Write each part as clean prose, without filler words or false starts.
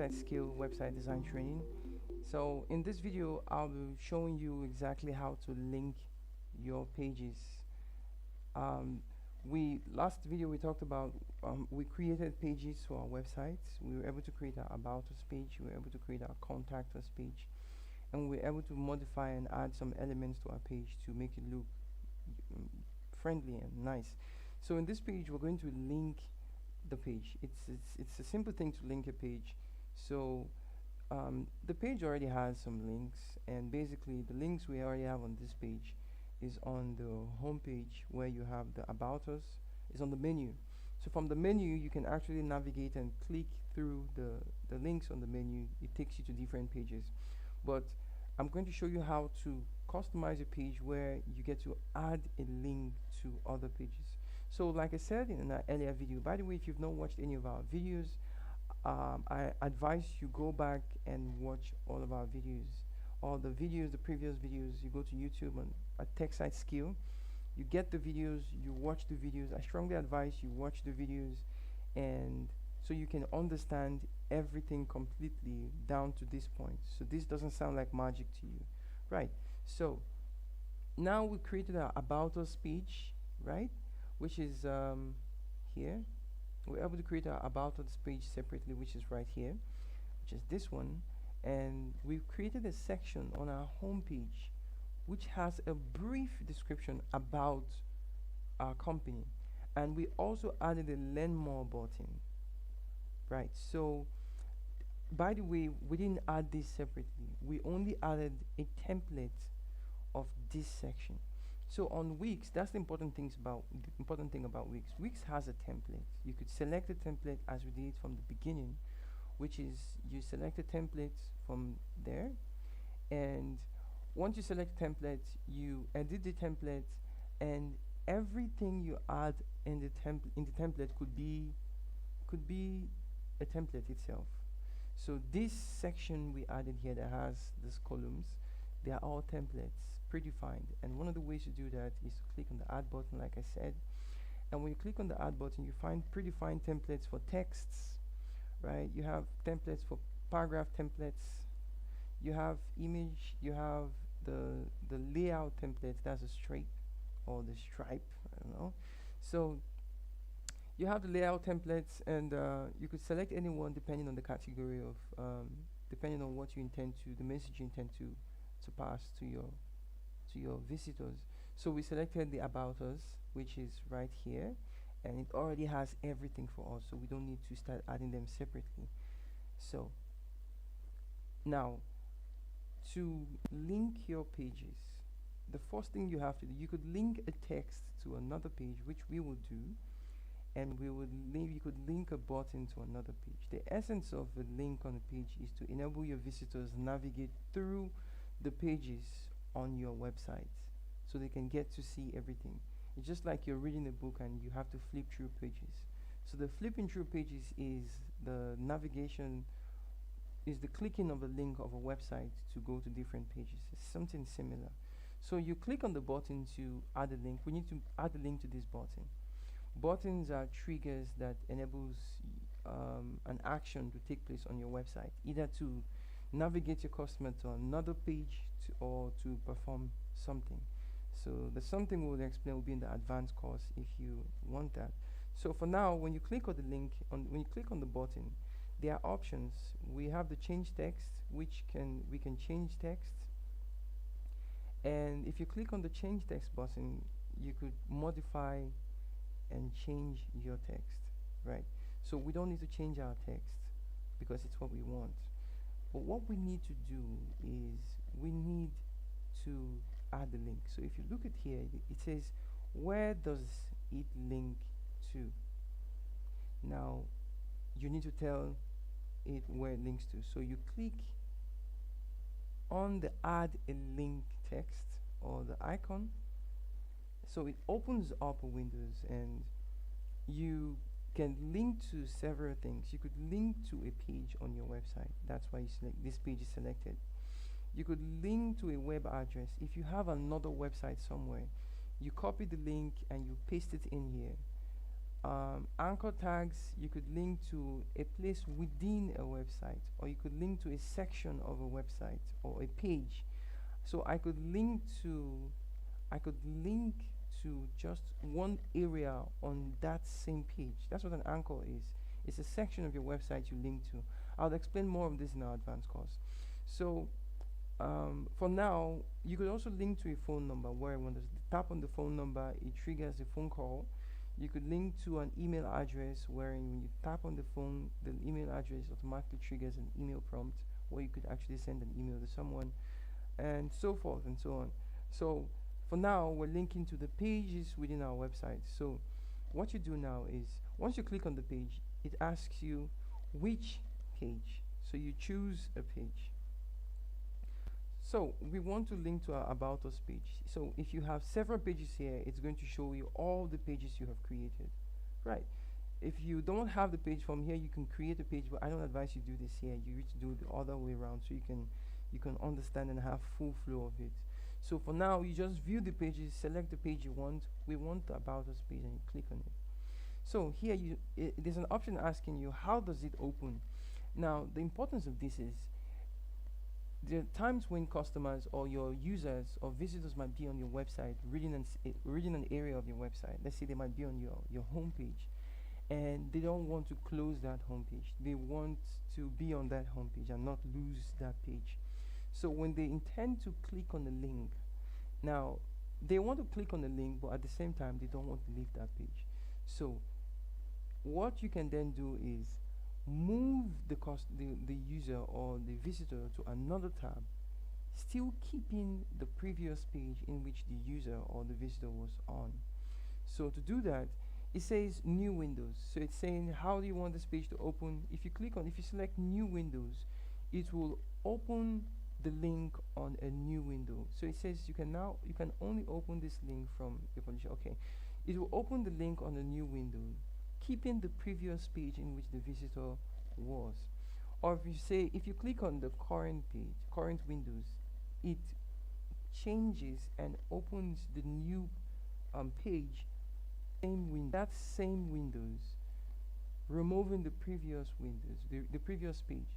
TechSite Skill website design training. So in this video, I'll be showing you exactly how to link your pages. We last video we talked about we created pages for our websites. We were able to create our about us page. We were able to create our contact us page, and we were able to modify and add some elements to our page to make it look mm, friendly and nice. So in this page, we're going to link the page. It's a simple thing to link a page. So the page already has some links, and basically the links we already have on this page is on the home page where you have the about us. Is on the menu. So from the menu, you can actually navigate and click through the links on the menu. It takes you to different pages. But I'm going to show you how to customize a page where you get to add a link to other pages. So like I said in an earlier video, by the way, if you've not watched any of our videos, I advise you go back and watch all of our videos. All the videos, the previous videos, you go to YouTube and a TechSite Skill, you get the videos, you watch the videos. I strongly advise you watch the videos, and so you can understand everything completely down to this point. So this doesn't sound like magic to you, right? So now we created our about us page, right? Which is here. We're able to create our about us page separately, which is right here, which is this one. And we've created a section on our home page which has a brief description about our company, and we also added a learn more button, right? So by the way, we didn't add this separately, we only added a template of this section. So on Wix, that's the important thing about Wix. Wix has a template. You could select a template as we did from the beginning, which is you select a template from there, and once you select template, you edit the template, and everything you add in the template could be a template itself. So this section we added here that has these columns, they are all templates predefined, and one of the ways to do that is to click on the add button like I said. And when you click on the add button, you find predefined templates for texts, right? You have templates for paragraph templates, you have image, you have the layout template, that's a stripe or the stripe, I don't know. So you have the layout templates, and you could select any one depending on the category of depending on what you intend to, the message you intend to pass to your visitors. So we selected the about us, which is right here, and it already has everything for us, so we don't need to start adding them separately. So now, to link your pages, the first thing you have to do, you could link a text to another page, which we will do, and you could link a button to another page. The essence of a link on a page is to enable your visitors navigate through the pages on your website so they can get to see everything. It's just like you're reading a book and you have to flip through pages. So the flipping through pages is the navigation, is the clicking of a link of a website to go to different pages. It's something similar. So you click on the button to add a link. We need to add a link to this button. Buttons are triggers that enables an action to take place on your website, either to navigate your customer to another page or to perform something. So the something we'll explain will be in the advanced course if you want that. So for now, when you click on the link, when you click on the button, there are options. We have the change text, which we can change text, and if you click on the change text button, you could modify and change your text, right? So we don't need to change our text because it's what we want. But what we need to do is we need to add the link. So if you look at here, it says, where does it link to? Now you need to tell it where it links to. So you click on the add a link text or the icon, so it opens up a windows, and you can link to several things. You could link to a page on your website. That's why you select this page is selected. You could link to a web address. If you have another website somewhere, you copy the link and you paste it in here. Anchor tags, you could link to a place within a website, or you could link to a section of a website or a page. So I could link to just one area on that same page. That's what an anchor is. It's a section of your website you link to. I'll explain more of this in our advanced course. So for now, you could also link to a phone number where when you tap on the phone number, it triggers a phone call. You could link to an email address wherein when you tap on the phone, the email address automatically triggers an email prompt where you could actually send an email to someone, and so forth and so on. So for now, we're linking to the pages within our website. So what you do now is once you click on the page, it asks you which page. So you choose a page. So we want to link to our About Us page. So if you have several pages here, it's going to show you all the pages you have created. Right. If you don't have the page from here, you can create a page, but I don't advise you do this here. You need to do it the other way around so you can understand and have full flow of it. So for now, you just view the pages, select the page you want. We want the About Us page, and you click on it. So here there's an option asking you how does it open. Now the importance of this is there are times when customers or your users or visitors might be on your website reading reading an area of your website. Let's say they might be on your homepage, and they don't want to close that homepage. They want to be on that homepage and not lose that page. So when they intend to click on the link, now they want to click on the link, but at the same time they don't want to leave that page. So what you can then do is move the user or the visitor to another tab, still keeping the previous page in which the user or the visitor was on. So to do that, it says new windows. So it's saying how do you want this page to open. If you select new windows, it will open the link on a new window. So it says you can only open this link from your publisher. Okay, it will open the link on a new window, keeping the previous page in which the visitor was. Or if you click on the current page, current windows, it changes and opens the new page, that same windows, removing the previous windows, the previous page.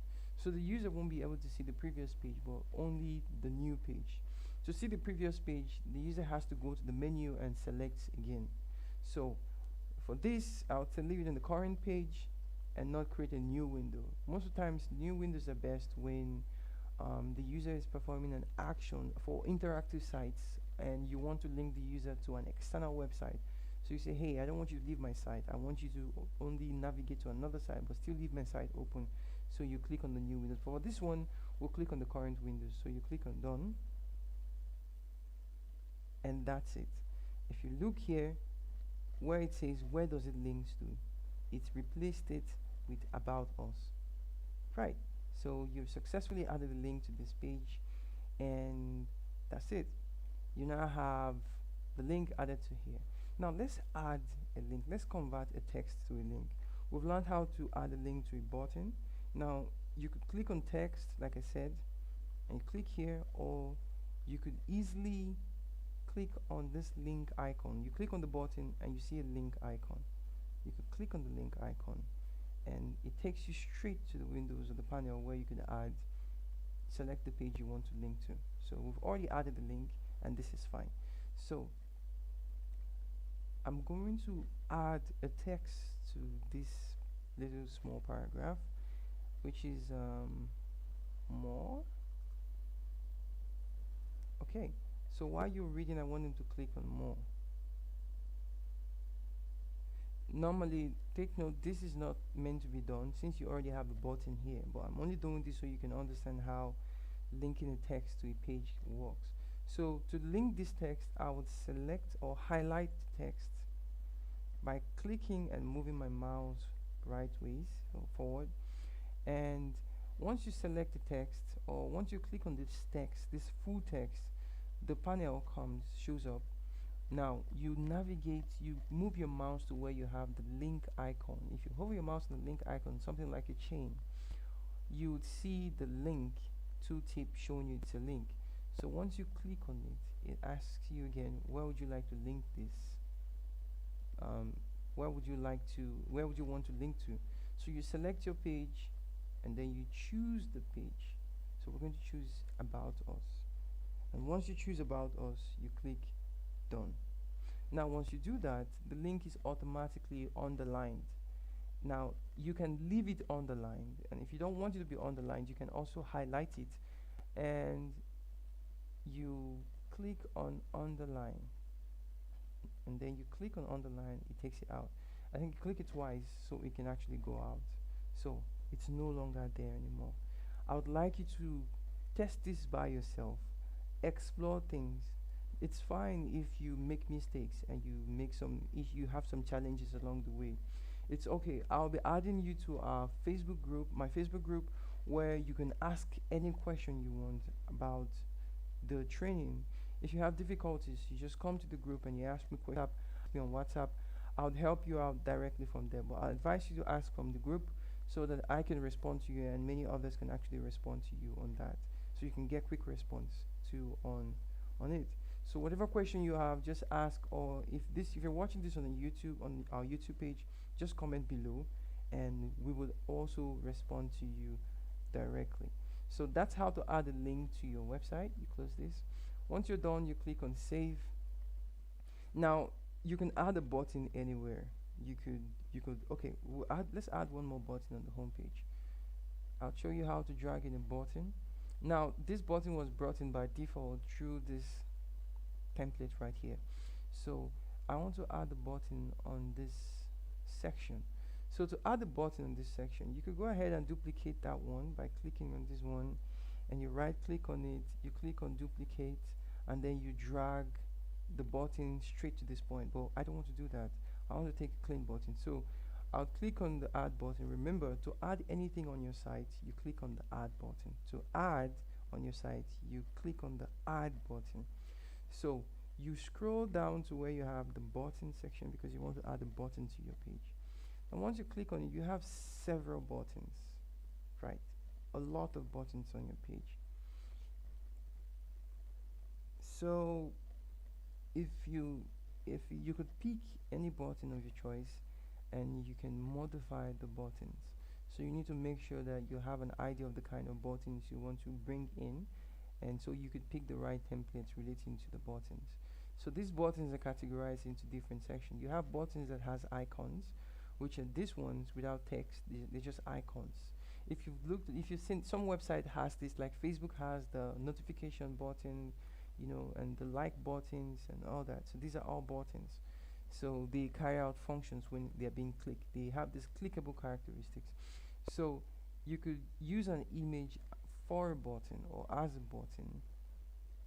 So the user won't be able to see the previous page, but only the new page. To see the previous page, the user has to go to the menu and select again. So for this, I'll leave it in the current page and not create a new window. Most of the times, new windows are best when the user is performing an action for interactive sites and you want to link the user to an external website. So you say, hey, I don't want you to leave my site. I want you to only navigate to another site, but still leave my site open. So you click on the new window. For this one, we'll click on the current windows. So you click on done. And that's it. If you look here, where it says where does it links to, it's replaced it with About Us. Right. So you've successfully added a link to this page, and that's it. You now have the link added to here. Now let's add a link. Let's convert a text to a link. We've learned how to add a link to a button. Now you could click on text, like I said, and click here, or you could easily click on this link icon. You click on the button and you see a link icon. You could click on the link icon and it takes you straight to the windows of the panel where you could select the page you want to link to. So we've already added the link and this is fine. So I'm going to add a text to this little small paragraph, which is more. Okay. So while you're reading, I want them to click on more. Normally, take note, this is not meant to be done since you already have a button here, but I'm only doing this so you can understand how linking a text to a page works. So to link this text, I would select or highlight the text by clicking and moving my mouse right ways or forward. And once you select the text, or once you click on this text, this full text, the panel shows up. Now you navigate, you move your mouse to where you have the link icon. If you hover your mouse on the link icon, something like a chain, you would see the link tooltip showing you it's a link. So once you click on it, it asks you again, where would you like to link this where would you want to link to. So you select your page and then you choose the page. So we're going to choose about us, and once you choose about us, you click done. Now once you do that, the link is automatically underlined. Now you can leave it underlined, and if you don't want it to be underlined, you can also highlight it, and you click on underline, and then you click on underline, it takes it out. I think you click it twice so it can actually go out, so it's no longer there anymore. I would like you to test this by yourself, explore things. It's fine if you make mistakes and if you have some challenges along the way. It's okay. I'll be adding you to our Facebook group, my Facebook group, where you can ask any question you want about the training. If you have difficulties, you just come to the group and you ask me questions on WhatsApp. I'll help you out directly from there. But I advise you to ask from the group so that I can respond to you and many others can actually respond to you on that. So you can get quick response to on it. So whatever question you have, just ask, or if you're watching this on our YouTube page, just comment below and we will also respond to you directly. So that's how to add a link to your website. You close this. Once you're done, you click on save. Now you can add a button anywhere. Okay, let's add one more button on the home page. I'll show you how to drag in a button. Now this button was brought in by default through this template right here. So I want to add a button on this section. So to add a button on this section, you could go ahead and duplicate that one by clicking on this one, and you right click on it, you click on duplicate, and then you drag the button straight to this point. But I don't want to do that. I want to take a clean button. So I'll click on the add button. Remember, to add anything on your site, you click on the add button. To add on your site, you click on the add button. So you scroll down to where you have the button section because you want to add a button to your page. And once you click on it, you have several buttons, right? A lot of buttons on your page. So if you could pick any button of your choice and you can modify the buttons. So you need to make sure that you have an idea of the kind of buttons you want to bring in, and so you could pick the right templates relating to the buttons. So these buttons are categorized into different sections. You have buttons that has icons, which are these ones without text. They're just icons. If you've seen, some website has this, like Facebook has the notification button, and the like buttons and all that. So these are all buttons. So they carry out functions when they're being clicked. They have these clickable characteristics. So you could use an image for a button or as a button,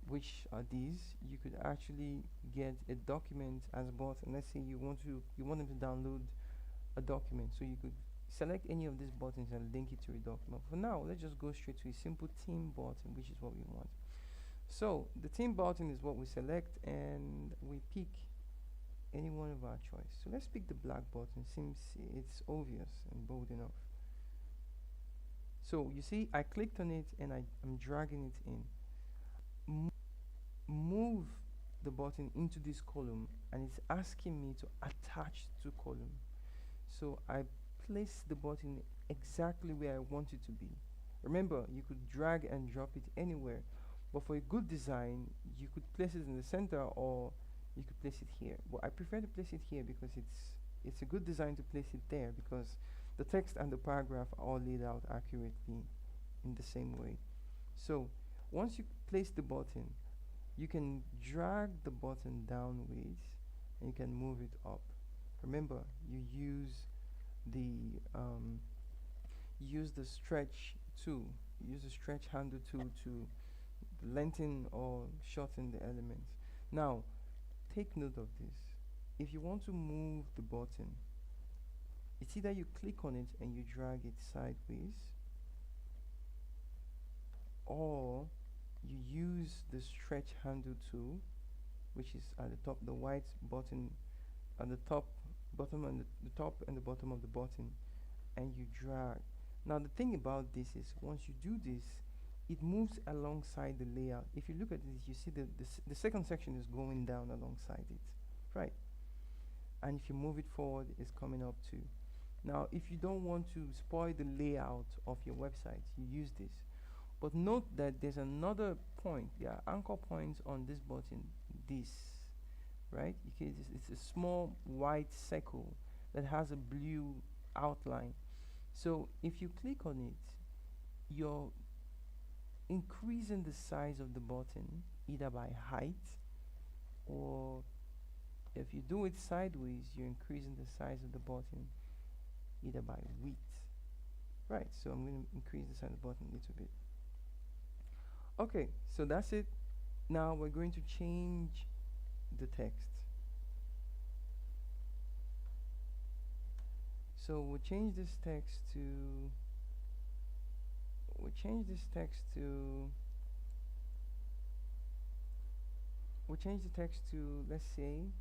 which are these. You could actually get a document as a button. Let's say you want them to download a document, so you could select any of these buttons and link it to a document. For now, let's just go straight to a simple theme button, which is what we want. So the theme button is what we select, and we pick any one of our choice. So let's pick the black button. Seems it's obvious and bold enough. So you see, I clicked on it and I'm dragging it in. Move the button into this column, and it's asking me to attach to column. So I place the button exactly where I want it to be. Remember, you could drag and drop it anywhere, but for a good design, you could place it in the center or you could place it here. But I prefer to place it here because it's a good design to place it there, because the text and the paragraph are all laid out accurately in the same way. So once you place the button, you can drag the button downwards and you can move it up. Remember, you use the stretch tool. You use the stretch handle tool to lengthen or shorten the elements. Now, take note of this. If you want to move the button, it's either you click on it and you drag it sideways, or you use the stretch handle tool, which is at the top, the white button at the top, bottom, and the top and the bottom of the button, and you drag. Now the thing about this is, once you do this, it moves alongside the layout. If you look at this, you see the second section is going down alongside it, right? and if you move it forward, it's coming up too. Now if you don't want to spoil the layout of your website, you use this. But note that there's another point. There are anchor points on this button, this, right? It's a small white circle that has a blue outline. So if you click on it, you're increasing the size of the button either by height, or if you do it sideways, you're increasing the size of the button either by width. Right, so I'm going to increase the size of the button a little bit. Okay, so that's it. Now we're going to change the text. So we'll change this text to let's say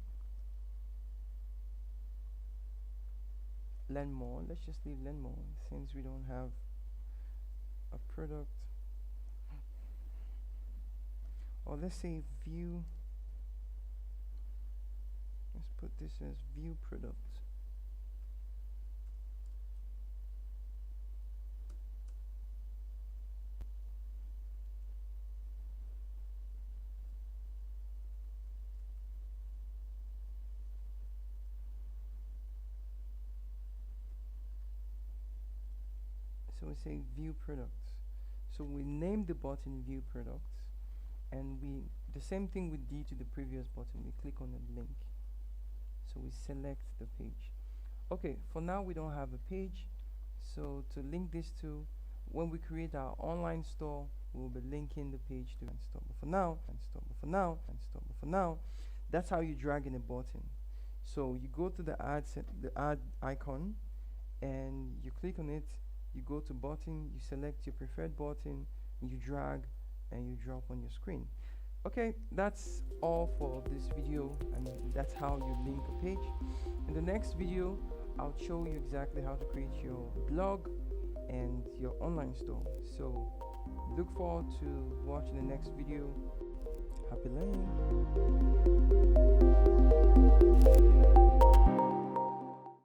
learn more. Let's just leave learn more since we don't have a product. Or let's say view. Let's put this as view product. So we say view products. So we name the button view products, and the same thing we did to the previous button. We click on the link, so we select the page. Okay, for now we don't have a page, so to link this to, when we create our online store, we'll be linking the page to store. But for now, that's how you drag in a button. So you go to the add icon, and you click on it. You go to button, you select your preferred button, you drag, and you drop on your screen. Okay, that's all for this video, and that's how you link a page. In the next video, I'll show you exactly how to create your blog and your online store. So look forward to watching the next video. Happy learning.